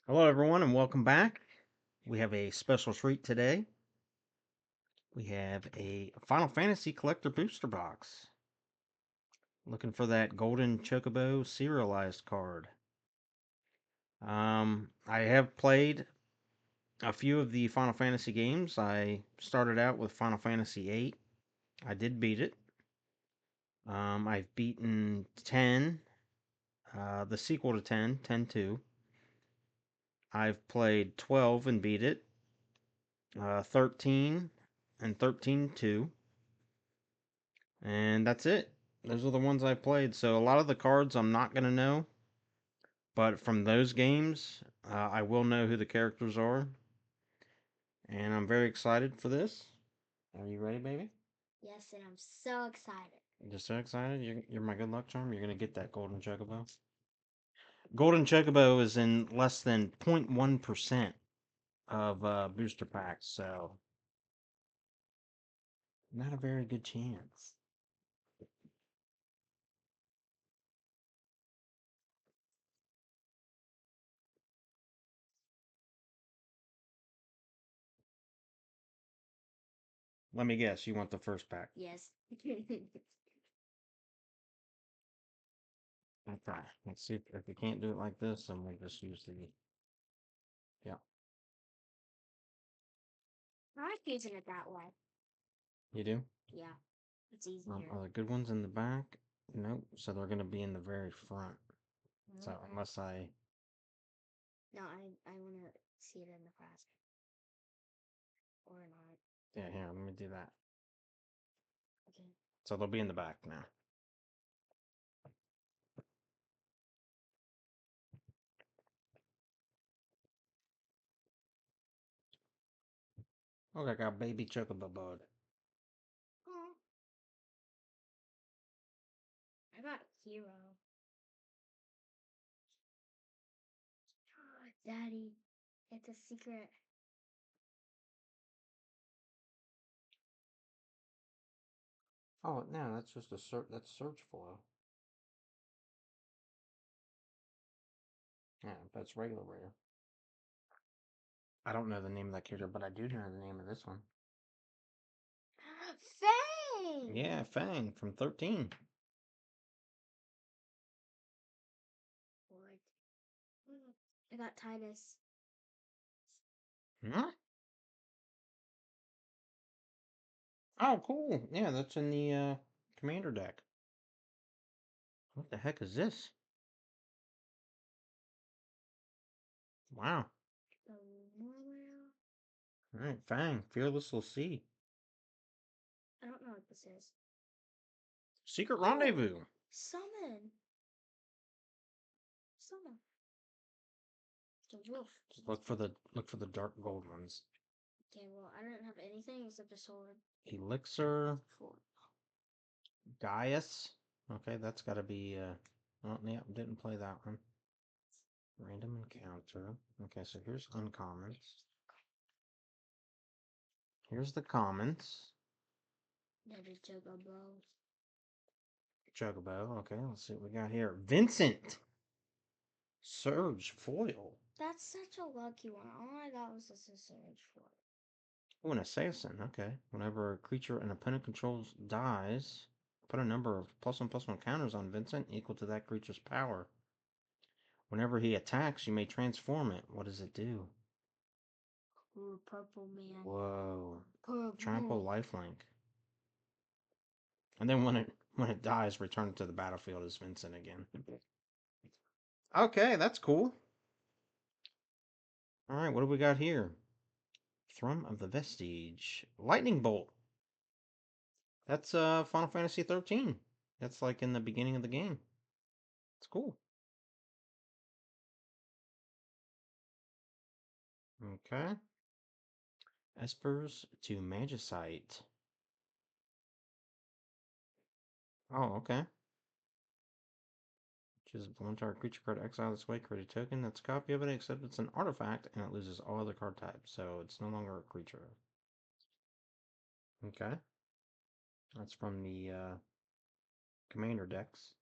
Hello, everyone, and welcome back. We have a special treat today. We have a Final Fantasy Collector Booster Box. Looking for that Golden Chocobo serialized card. I have played a few of the Final Fantasy games. I started out with Final Fantasy VIII. I did beat it. I've beaten 10, the sequel to 10, 10-2. I've played 12 and beat it, 13 and 13-2. And that's it. Those are the ones I played. So a lot of the cards I'm not going to know. But from those games, I will know who the characters are. And I'm very excited for this. Are you ready, baby? Yes, and I'm so excited. You're so excited? You're my good luck charm? You're going to get that Golden Chocobo? Golden Chocobo is in less than 0.1% of booster packs. So, not a very good chance. Let me guess. You want the first pack. Yes. Okay. Let's see if we can't do it like this, then we'll just use the. Yeah. I like using it that way. You do? Yeah, it's easier. Are the good ones in the back? Nope. So they're going to be in the very front. So unless I. No, I want to see it in the front. Or not. Yeah, here, let me do that. Okay. So they'll be in the back now. Okay, I got baby chocobo bud. Oh, I got Hero. Daddy, it's a secret. Oh, no, that's just a search. That's search foil. Yeah, that's regular rare. I don't know the name of that character, but I do know the name of this one. Fang! Yeah, Fang from 13. What? I got Titus. Huh? Oh, cool. Yeah, that's in the commander deck. What the heck is this? Wow. The Morwell. All right, Fang, Fearless will see. I don't know what this is. Secret Oh! Rendezvous. Summon! Summon. The wolf. Just look for the dark gold ones. Okay, well, I don't have anything except a sword. Elixir, Four. Gaius. Okay, that's got to be. Oh, yeah, didn't play that one. Random encounter. Okay, so here's uncommons. Here's the commons. Daddy Chocobo. Chocobo. Okay, let's see what we got here. Vincent. Surge foil. That's such a lucky one. All I got was a surge for it. Oh, an assassin. Okay. Whenever a creature an opponent controls dies, put a number of +1/+1 counters on Vincent equal to that creature's power. Whenever he attacks, you may transform it. What does it do? Ooh, purple man. Whoa. Trample Purple. lifelink. And then when it dies, return it to the battlefield as Vincent again. Okay, that's cool. Alright, what do we got here? Thrum of the Vestige. Lightning Bolt. That's Final Fantasy 13. That's like in the beginning of the game. It's cool. Okay. Espers to Magicite. Oh, okay. Choose a entire creature card exile this way, create a token that's a copy of it, except it's an artifact and it loses all other card types, so it's no longer a creature. Okay. That's from the commander decks.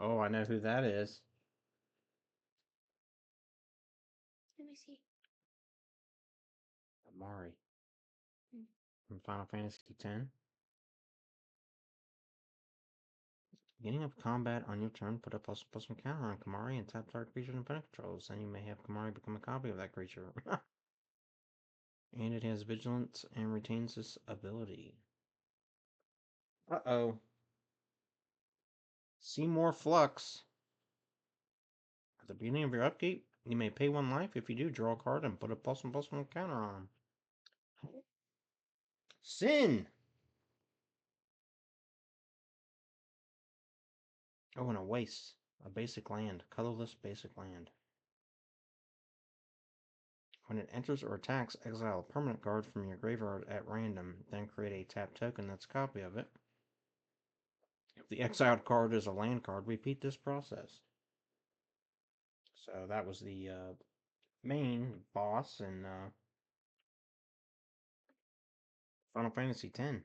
Oh, I know who that is. Let me see. Amari. Hmm. From Final Fantasy X. Beginning of combat on your turn, put a +1/+1 counter on Kamari and tap target creature and opponent controls. Then you may have Kamari become a copy of that creature. And it has vigilance and retains this ability. Uh-oh. See more flux. At the beginning of your upkeep, you may pay 1 life. If you do, draw a card and put a +1/+1 counter on him. Sin! Oh, and a waste. A basic land. Colorless basic land. When it enters or attacks, exile a permanent card from your graveyard at random, then create a tap token that's a copy of it. If the exiled card is a land card, repeat this process. So that was the main boss in Final Fantasy X.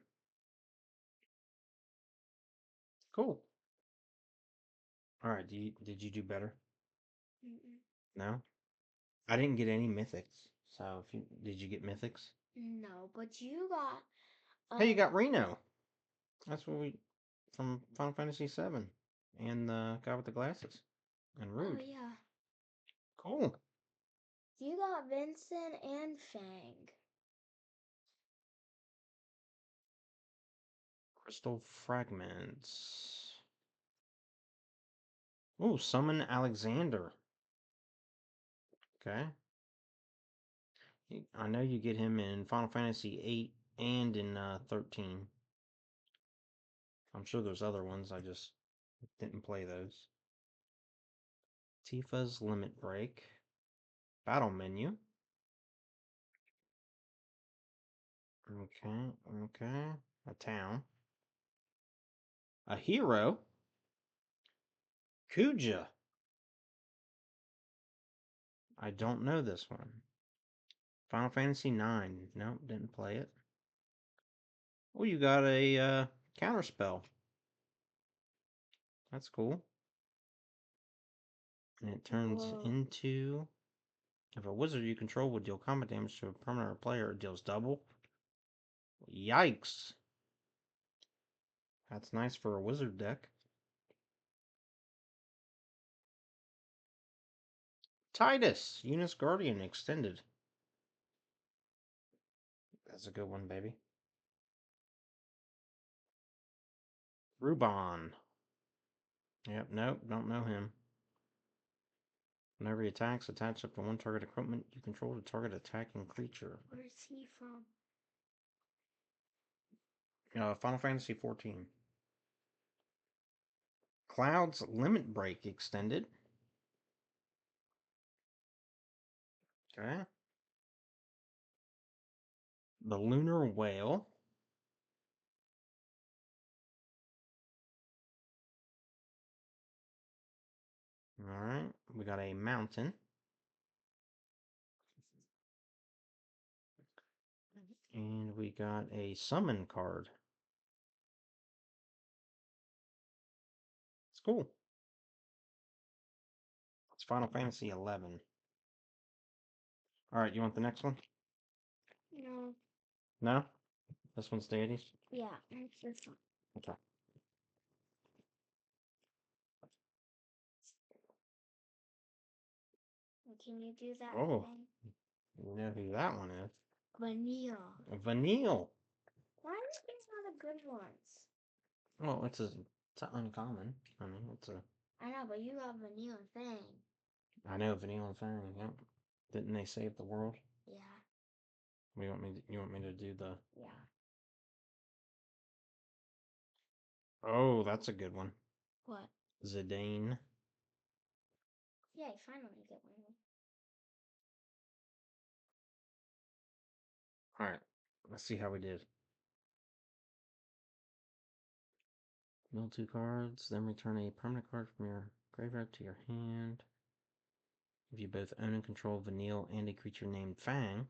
Cool. Alright, did you do better? Mm-mm. No? I didn't get any mythics. So if you did you get mythics? No, but you got. Hey, you got Reno. That's what we from Final Fantasy VII. And the guy with the glasses. And Oh Rude. yeah. Cool. You got Vincent and Fang. Crystal fragments. Ooh, summon Alexander. Okay. I know you get him in Final Fantasy VIII and in 13. I'm sure there's other ones. I just didn't play those. Tifa's Limit Break. Battle menu. Okay, okay. A town. A hero. Kuja. I don't know this one. Final Fantasy IX. Nope, didn't play it. Oh, you got a counter spell. That's cool. And it turns Whoa. into... If a wizard you control would deal combat damage to a permanent player, it deals double. Yikes. That's nice for a wizard deck. Titus, Eunice Guardian extended. That's a good one, baby. Ruban. Yep, nope, don't know him. Whenever he attacks, attach up to 1 target equipment you control to target attacking creature. Where's he from? Final Fantasy XIV. Cloud's Limit Break extended. Okay. The Lunar Whale. Alright, we got a mountain. And we got a summon card. It's cool. It's Final Fantasy 11. Alright, you want the next one? No. No? This one's deities? Yeah, it's this one. Okay. Can you do that Oh, thing? you know who that one is. Vanille. Vanille. Why are these not the good ones? Well, it's an uncommon. I mean, it's a... I know, but you got Vanille thing. I know, Vanille and Fang, yep. Didn't they save the world? Yeah. You want me to do the... Yeah. Oh, that's a good one. What? Zidane. Yeah, you finally get one. Alright, let's see how we did. Mill 2 cards, then return a permanent card from your graveyard to your hand. If you both own and control Vanille and a creature named Fang,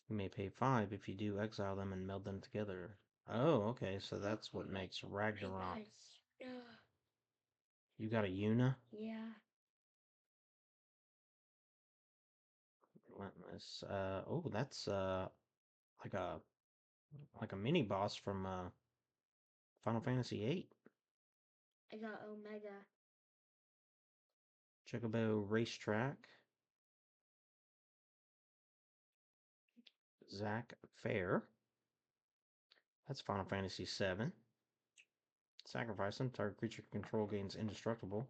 you may pay 5. If you do, exile them and meld them together. Oh, okay, so that's what makes Ragnarok. You got a Yuna? Yeah. Relentless. Oh, that's like a mini boss from Final Fantasy VIII. I got Omega. Chocobo Racetrack. Zack Fair. That's Final Fantasy VII. Sacrifice him. Target creature control gains indestructible.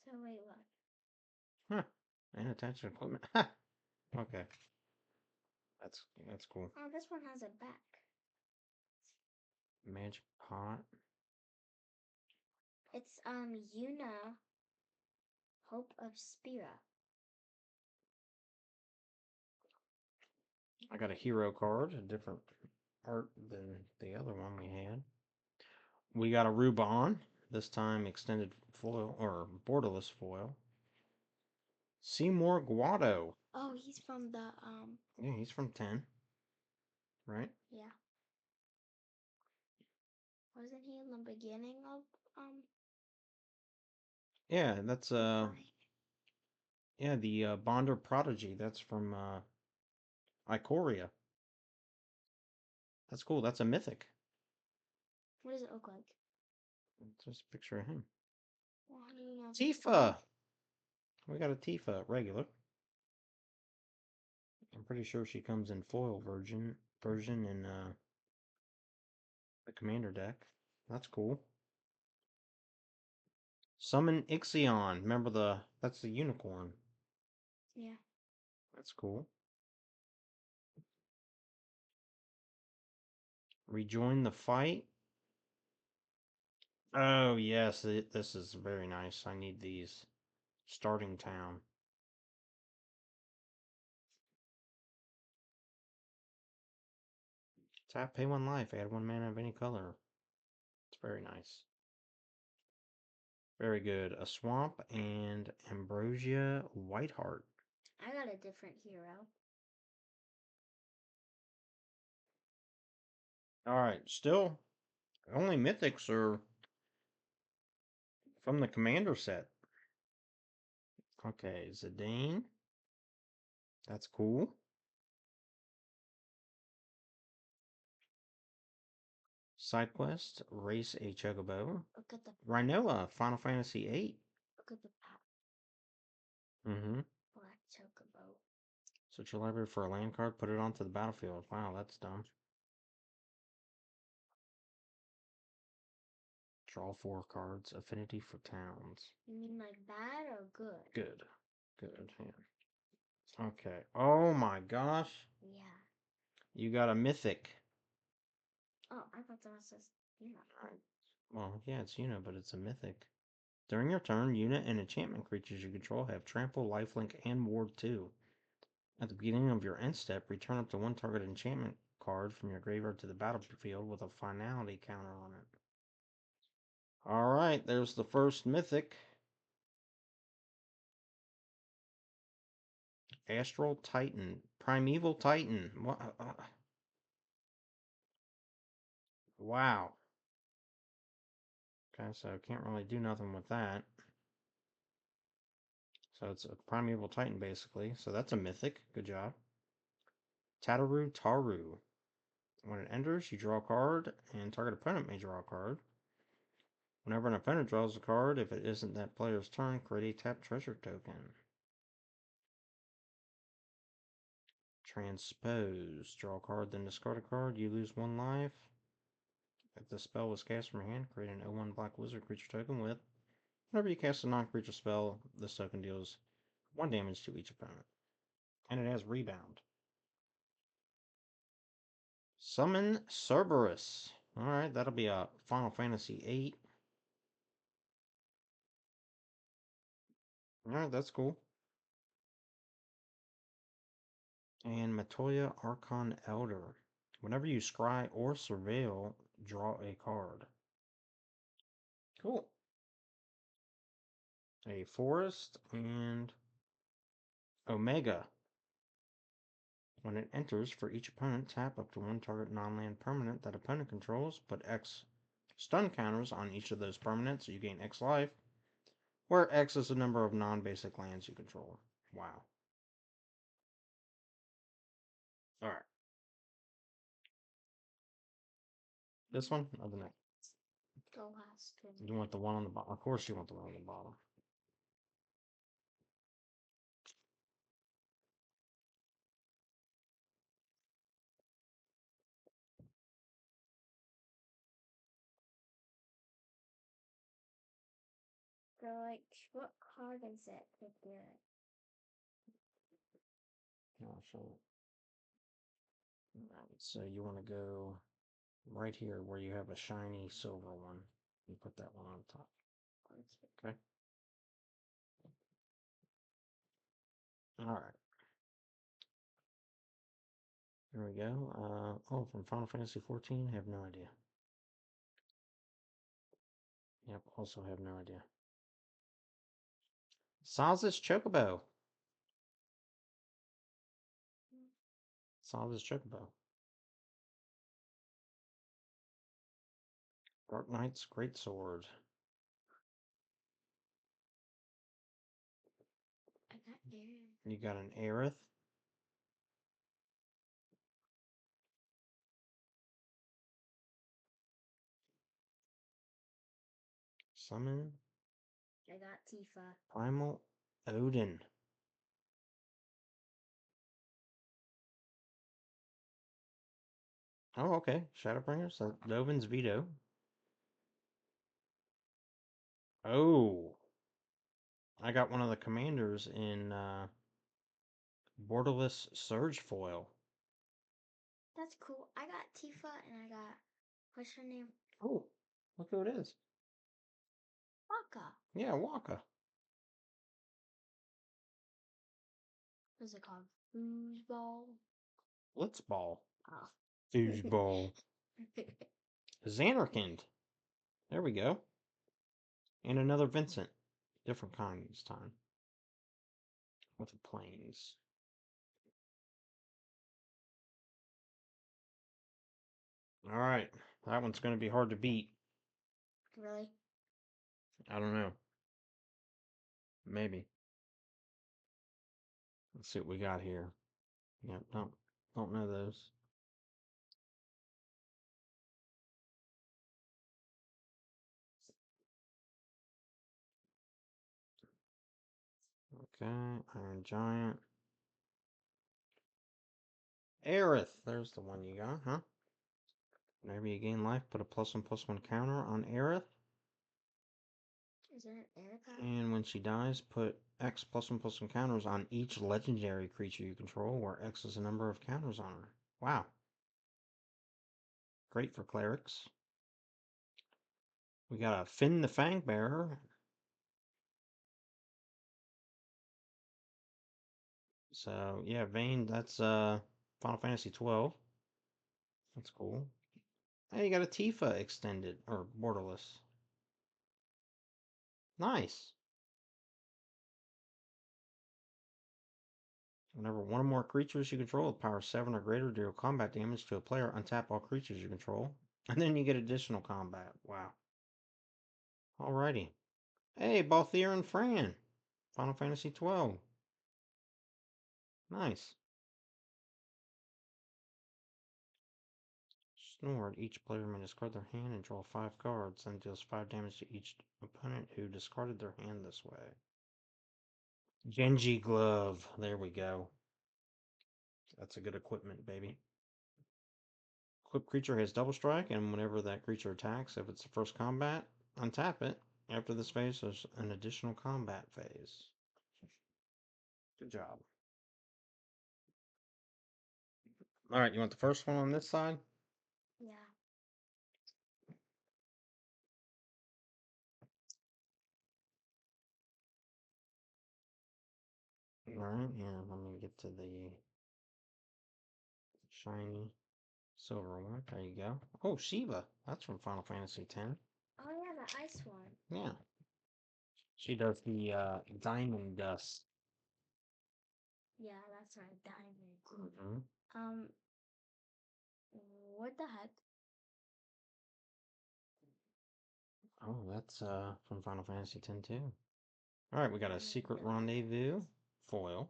So wait, what? Huh. And attach equipment. Ha! Okay. That's cool. Oh, this one has a back. Magic Pot. It's Yuna, Hope of Spira. I got a hero card, a different art than the other one we had. We got a Rubon, this time extended foil or borderless foil. Seymour Guado. Oh, he's from the Yeah, he's from 10, right? yeah. Wasn't he in the beginning of Yeah, that's Fine. yeah, the Bonder Prodigy. That's from Ikoria. That's cool. That's a mythic. What does it look like? Just a picture of him. Well, how do you know? Tifa. We got a Tifa regular. I'm pretty sure she comes in foil version in the commander deck. That's cool. Summon Ixion. Remember that's the unicorn. Yeah. That's cool. Rejoin the fight. Oh yes, this is very nice. I need these. Starting town. Tap, pay 1 life, add 1 mana of any color. It's very nice. Very good. A swamp and Ambrosia Whiteheart. I got a different hero. Alright, still only mythics are from the commander set. Okay, Zidane. That's cool. Side quest, race a Chocobo. Look at the Rhinoa, Final Fantasy VIII. look at the pack. Mm-hmm. Black Chocobo. Search your library for a land card, put it onto the battlefield. Wow, that's dumb. Draw 4 cards. Affinity for towns. You mean like bad or good? Good. Good. Yeah. Okay. Oh my gosh. Yeah. You got a mythic. Oh, I thought that was just Well, yeah, it's Una, but it's a mythic. During your turn, Una and enchantment creatures you control have trample, lifelink, and ward 2. At the beginning of your end step, return up to 1 target enchantment card from your graveyard to the battlefield with a finality counter on it. Alright, there's the first mythic. Astral Titan. Primeval Titan. Wow. Okay, so can't really do nothing with that. So it's a Primeval Titan, basically. So that's a mythic. Good job. Tataru Taru. When it enters, you draw a card, and target opponent may draw a card. Whenever an opponent draws a card, if it isn't that player's turn, create a tap treasure token. Transpose. Draw a card, then discard a card. You lose 1 life. If the spell was cast from your hand, create an 0/1 black wizard creature token with. Whenever you cast a non-creature spell, this token deals 1 damage to each opponent. And it has rebound. Summon Cerberus. Alright, that'll be a Final Fantasy VIII. Alright, that's cool. And Matoya Archon Elder. Whenever you scry or surveil, draw a card. Cool. A forest and Omega. When it enters, for each opponent, tap up to 1 target non-land permanent that opponent controls, put X stun counters on each of those permanents, so you gain X life, where X is the number of non-basic lands you control. Wow. Alright. This one or the next? The last one. You want the one on the bottom? Of course you want the one on the bottom. So, like, what card is it with your... I'll show it. Alright, so you want to go right here where you have a shiny silver one. You put that one on top. Okay. Alright. There we go. Oh, from Final Fantasy 14? Have no idea. Yep, also have no idea. Saz's Chocobo. Saz's Chocobo. Dark Knight's Greatsword. I got Aaron. You got an Aerith. Summon. I got Tifa. Primal Odin. Oh, okay. Shadowbringer. So Dovin's Veto. Oh. I got one of the commanders in Borderless Surge Foil. That's cool. I got Tifa and I got... What's her name? Oh, look who it is. Waka. Yeah, Waka. What's it called? Foosball? Blitzball. Oh. Foosball. Xanarkand. There we go. And another Vincent. Different kind this time. With the planes. Alright. That one's going to be hard to beat. Really? I don't know. Maybe. Let's see what we got here. Yep, don't know those. Okay, Iron Giant. Aerith, there's the one you got, huh? Whenever you gain life, put a +1/+1 counter on Aerith. Is there an Erica? And when she dies, put X +1/+1 counters on each legendary creature you control, where X is the number of counters on her. Wow. Great for clerics. We got a Finn the Fangbearer. So, yeah, Vayne, that's Final Fantasy 12. That's cool. Hey, you got a Tifa extended, or borderless. Nice. Whenever one or more creatures you control with power 7 or greater deal combat damage to a player, untap all creatures you control. And then you get additional combat. Wow. Alrighty. Hey, Balthier and Fran. Final Fantasy 12. Nice. Snord. Each player may discard their hand and draw 5 cards, and deals 5 damage to each opponent who discarded their hand this way. Genji Glove. There we go. That's a good equipment, baby. Equipped creature has double strike, and whenever that creature attacks, if it's the first combat, untap it. After this phase, there's an additional combat phase. Good job. Alright, you want the first one on this side? Yeah. Alright, yeah, let me get to the shiny silver one. There you go. Oh, Shiva. That's from Final Fantasy X. Oh yeah, the ice one. Yeah. She does the diamond dust. Yeah, that's right, diamond. Mm-hmm. What the heck? Oh, that's from Final Fantasy X too. All right, we got a Secret Rendezvous foil,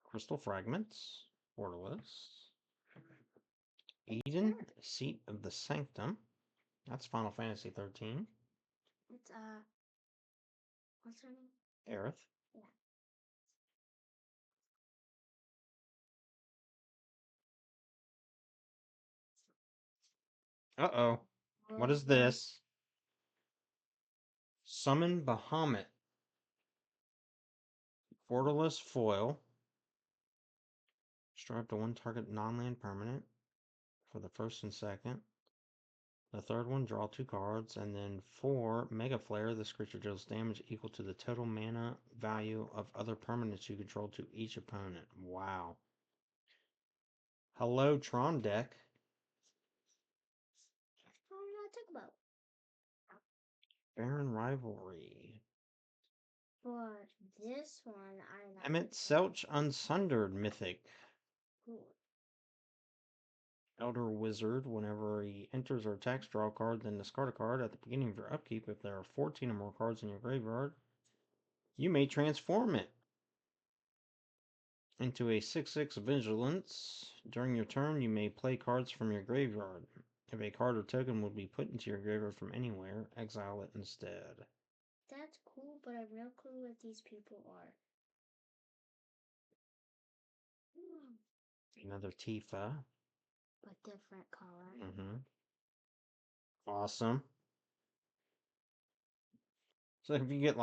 Crystal Fragments, Borderless, Eden, Seat of the Sanctum. That's Final Fantasy 13. It's what's her name? Aerith. Uh-oh. What is this? Summon Bahamut. Borderless foil. Destroy up to one target non-land permanent for the first and second. The third one, draw 2 cards, and then 4, Mega Flare. This creature deals damage equal to the total mana value of other permanents you control to each opponent. Wow. Hello, Tron deck. What do I talk about? Baron Rivalry. For this one, I like Emmett Selch Unsundered Mythic. cool. Elder Wizard, whenever he enters or attacks, draw a card, then discard a card. At the beginning of your upkeep, if there are 14 or more cards in your graveyard, you may transform it into a 6/6 Vigilance. During your turn, you may play cards from your graveyard. If a card or token would be put into your graveyard from anywhere, exile it instead. That's cool, but I have no clue what these people are. Another Tifa. But different color. Mm-hmm. Awesome. So if you get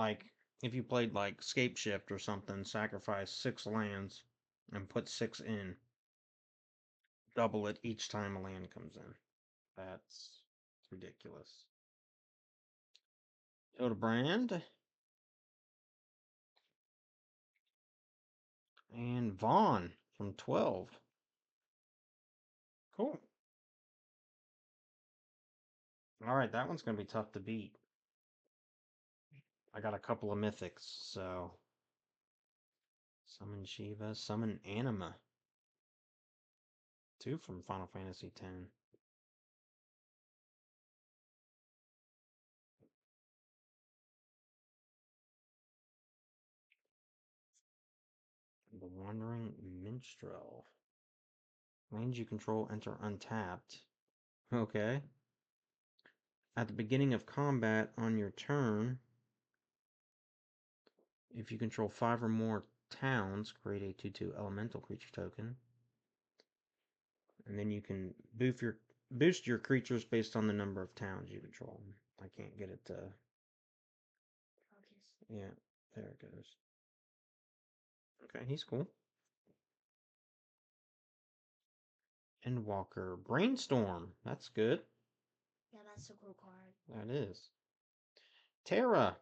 if you played like Scape Shift or something, sacrifice 6 lands and put 6 in, double it each time a land comes in. That's ridiculous. Hildebrand. And Vaughn from 12. Cool. Alright, that one's going to be tough to beat. I got a couple of mythics, so. Summon Shiva, summon Anima. 2 from Final Fantasy X. The Wandering Minstrel. Lands you control enter untapped. Okay. At the beginning of combat on your turn, if you control 5 or more towns, create a 2/2 elemental creature token. And then you can boost your creatures based on the number of towns you control. I can't get it to Focus. yeah, there it goes. Okay, he's cool. Endwalker. Brainstorm. That's good. Yeah, that's a cool card. That is. Terra.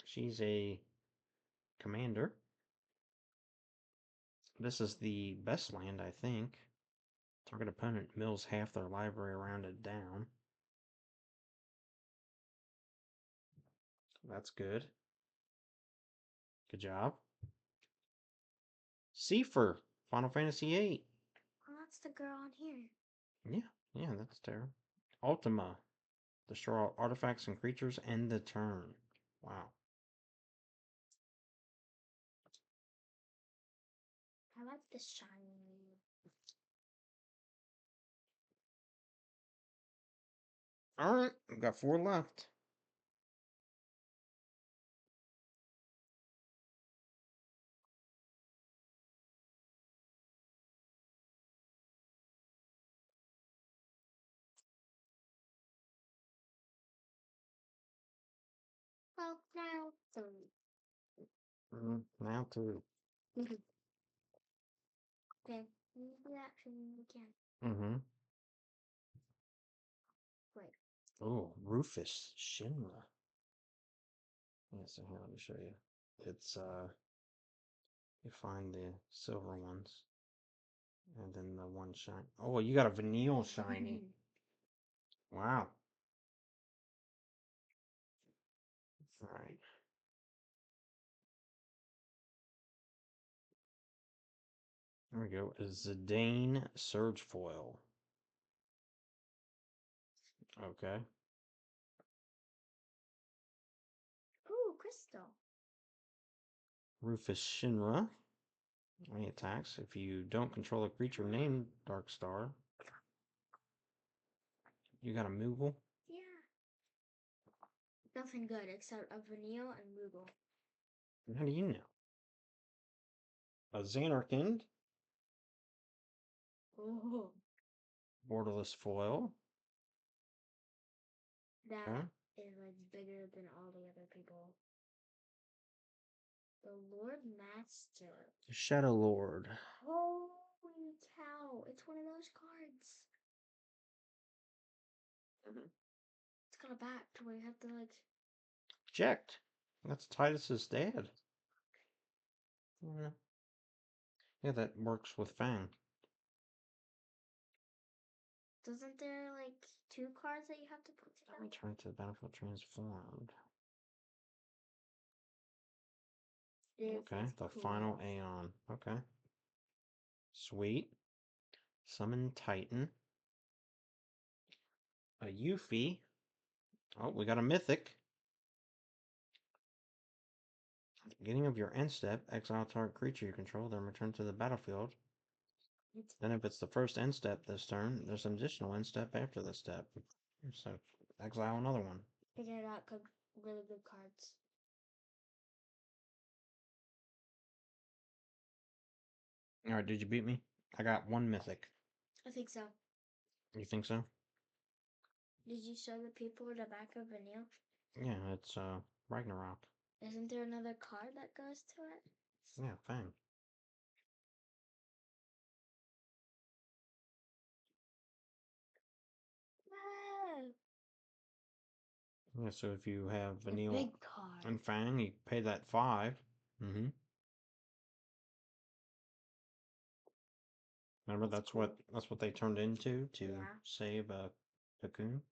She's a commander. This is the best land, I think. Target opponent mills half their library rounded down. That's good. Good job. Seifer. Final Fantasy VIII. Oh, that's the girl on here. Yeah, that's Terra. Ultima. Destroy all artifacts and creatures end the turn. Wow. I like the shiny. Alright, we've got 4 left. Well, now 3. Now 2. Okay, maybe actually we can. Mm-hmm. Wait. Oh, Rufus Shinra. Yeah, so here, let me show you. It's, you find the silver ones. And then the one shine. Oh, you got a Vanille shiny. Wow. Alright. There we go. A Zidane Surge Foil. Okay. Ooh, crystal. Rufus Shinra. When he attacks, if you don't control a creature named Darkstar, you got a Moogle. Yeah. Nothing good except a Vanille and Moogle. How do you know? A Xanarkand. Oh. Borderless Foil. That Okay. is like bigger than all the other people. The Lord Master. Shadow Lord. Holy cow. It's one of those cards. It's got a back to where you have to like. Eject. That's Titus's dad. Yeah. Yeah, that works with Fang. Doesn't there like 2 cards that you have to put together? Return to the battlefield transformed. This Okay, is the cool. final Aeon. Okay. Sweet. Summon Titan. A Yuffie. Oh, we got a Mythic. At the beginning of your end step, exile target creature you control, then return to the battlefield. Then if it's the first end step this turn, there's an additional end step after this step. So, exile another one. Figured out really good cards. Alright, did you beat me? I got 1 Mythic. I think so. You think so? Did you show the people the back of Vanille? Yeah, it's Ragnarok. Isn't there another card that goes to it? Yeah, Fang. No. Yeah, so if you have The Vanille big card. and Fang, you pay that 5. Mm-hmm. Remember, That's that's what they turned into to Yeah. save a Cocoon.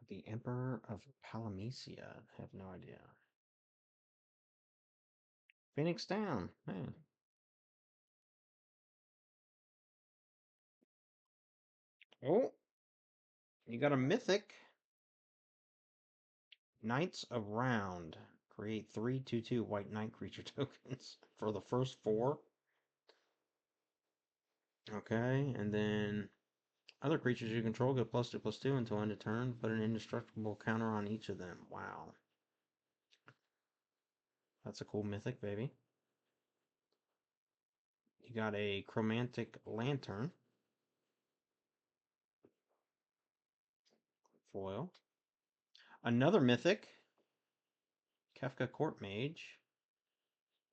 The Emperor of Palamecia. I have no idea. Phoenix Down. Man. Oh, you got a Mythic. Knights of Round. Create 3 2/2 white knight creature tokens for the first 4. Okay, and then other creatures you control get +2/+2 until end of turn. Put an indestructible counter on each of them. Wow. That's a cool Mythic, baby. You got a Chromantic Lantern. Foil. Another Mythic. Kefka Court Mage.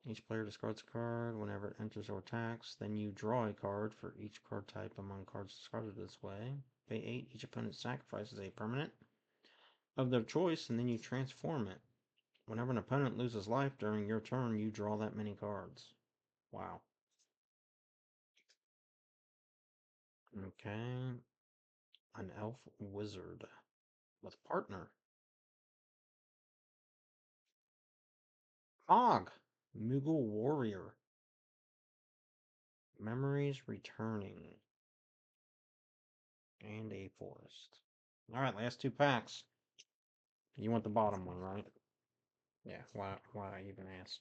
Each player discards a card whenever it enters or attacks. Then you draw a card for each card type among cards discarded this way. Pay 8. Each opponent sacrifices a permanent of their choice, and then you transform it. Whenever an opponent loses life during your turn, you draw that many cards. Wow. Okay. An elf wizard with partner. Og. Moogle warrior. Memories returning. And a forest. Alright, last 2 packs. You want the bottom one, right? Yeah, why even ask?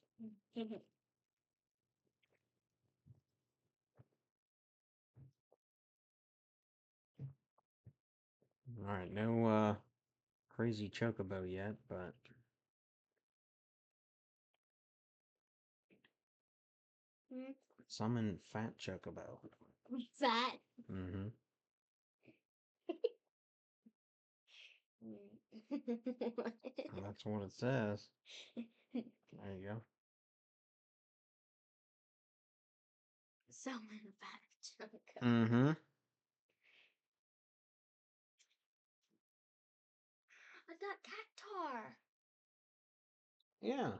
Alright, no crazy chocobo yet, but summon fat chocobo. Fat. Mm-hmm. That's what it says. There you go. Summon fat choco. Mm-hmm. I got Cactar. Yeah.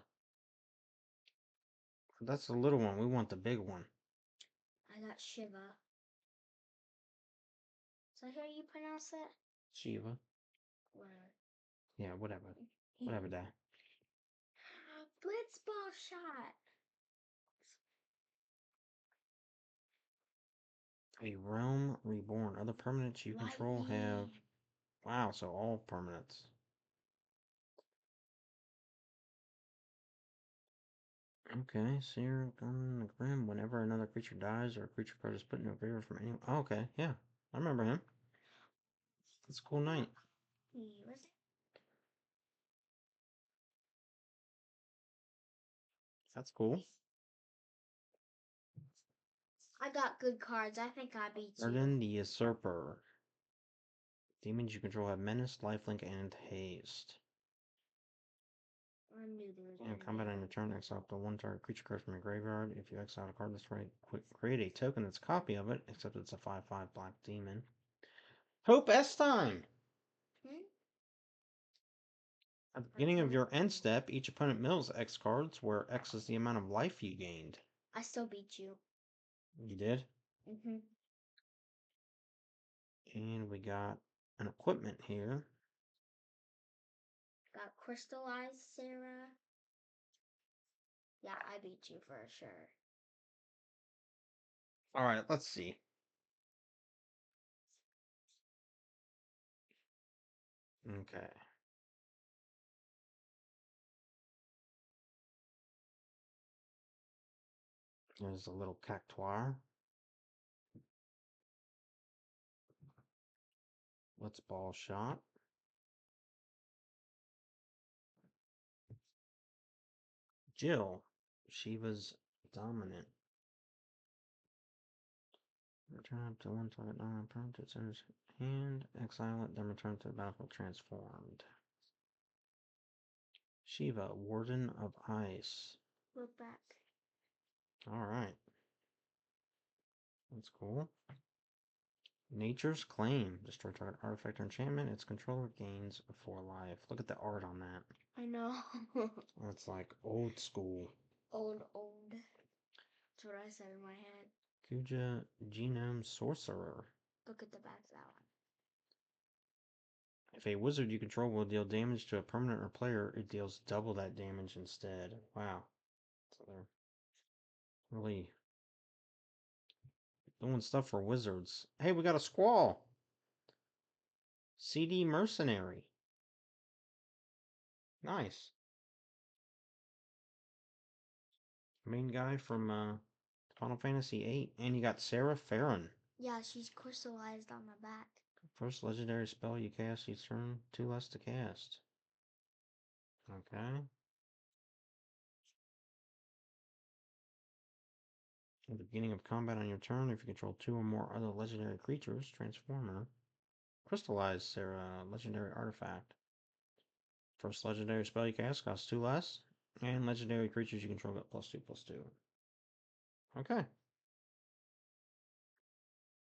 That's the little one. We want the big one. I got Shiva. So how you pronounce it? Shiva. Whatever. Yeah, whatever. Whatever that. Blitzball shot. A realm reborn. Other permanents you control have. Wow, so all permanents. Okay, Seer Gun the Grim. Whenever another creature dies or a creature card is put into a graveyard from anyone. Oh, okay, yeah. I remember him. That's a cool knight. Was it? That's cool. I got good cards. I think I beat you. Arden the Usurper. Demons you control have Menace, Lifelink, and Haste. I knew there was And combat on your turn, exile up to one target creature card from your graveyard. If you exile a card this way, create a token that's a copy of it, except it's a 5/5 black demon. Hope S time! At the beginning of your end step, each opponent mills X cards, where X is the amount of life you gained. I still beat you. You did? Mm-hmm. And we got an equipment here. Got crystallized, Sarah. Yeah, I beat you for sure. Alright, let's see. Okay. There's a little cactuar. Let's ball shot. Jill. Shiva's dominant. Return up to one target non-permanent to its owner's hand. Exile it, then return to the battlefield transformed. Shiva, Warden of Ice. Look back. Alright. That's cool. Nature's Claim. Destroy target artifact or enchantment. Its controller gains 4 life. Look at the art on that. I know. That's like old school. Old. That's what I said in my head. Kuja, Genome Sorcerer. Look at the back of that one. If a wizard you control will deal damage to a permanent or player, it deals double that damage instead. Wow. So they're really doing stuff for wizards. Hey, we got a Squall. CD Mercenary. Nice. Main guy from Final Fantasy VIII. And you got Sarah Farron. Yeah, she's crystallized on the back. First legendary spell you cast each turn, 2 less to cast. Okay. At the beginning of combat on your turn, if you control 2 or more other legendary creatures, transform her. Crystallize Sarah, legendary artifact. First legendary spell you cast costs 2 less, and legendary creatures you control get +2/+2. Okay.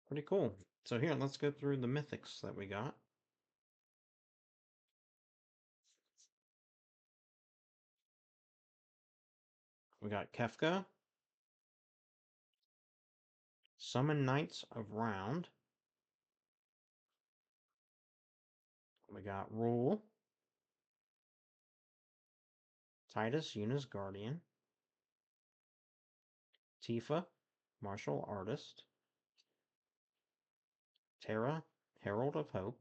Pretty cool. So here, let's go through the mythics that we got. We got Kefka, Summon Knights of Round. We got Rule, Titus, Yuna's Guardian, Tifa, Martial Artist, Terra, Herald of Hope,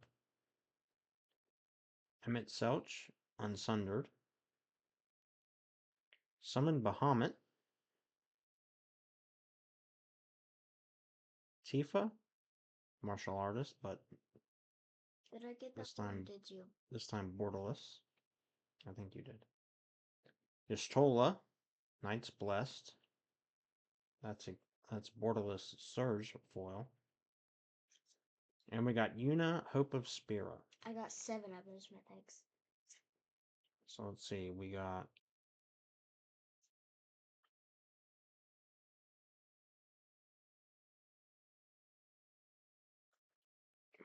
Emmett Selch, Unsundered, Summon Bahamut, Tifa, Martial Artist, but Did I get this that one? time, Did you? this time borderless. I think you did. Y'shtola, Knights Blessed. That's borderless Surge foil. And we got Yuna, Hope of Spira. I got 7 of those mythics. So let's see, we got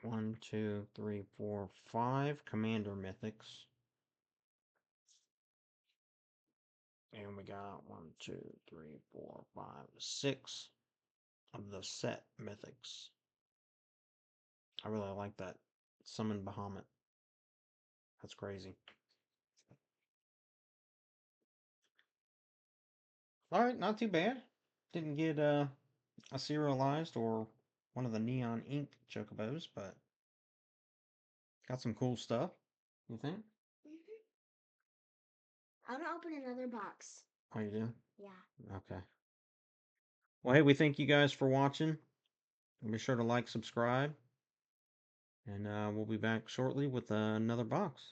one, two, three, four, 5 Commander Mythics. And we got 1, 2, 3, 4, 5, 6 of the set Mythics. I really like that. Summon Bahamut. That's crazy. Alright, not too bad. Didn't get a serialized or one of the neon ink chocobos, but got some cool stuff. You think? I want to open another box. Oh, you do? Yeah. Okay. Well, hey, we thank you guys for watching. Be sure to like, subscribe, and we'll be back shortly with another box.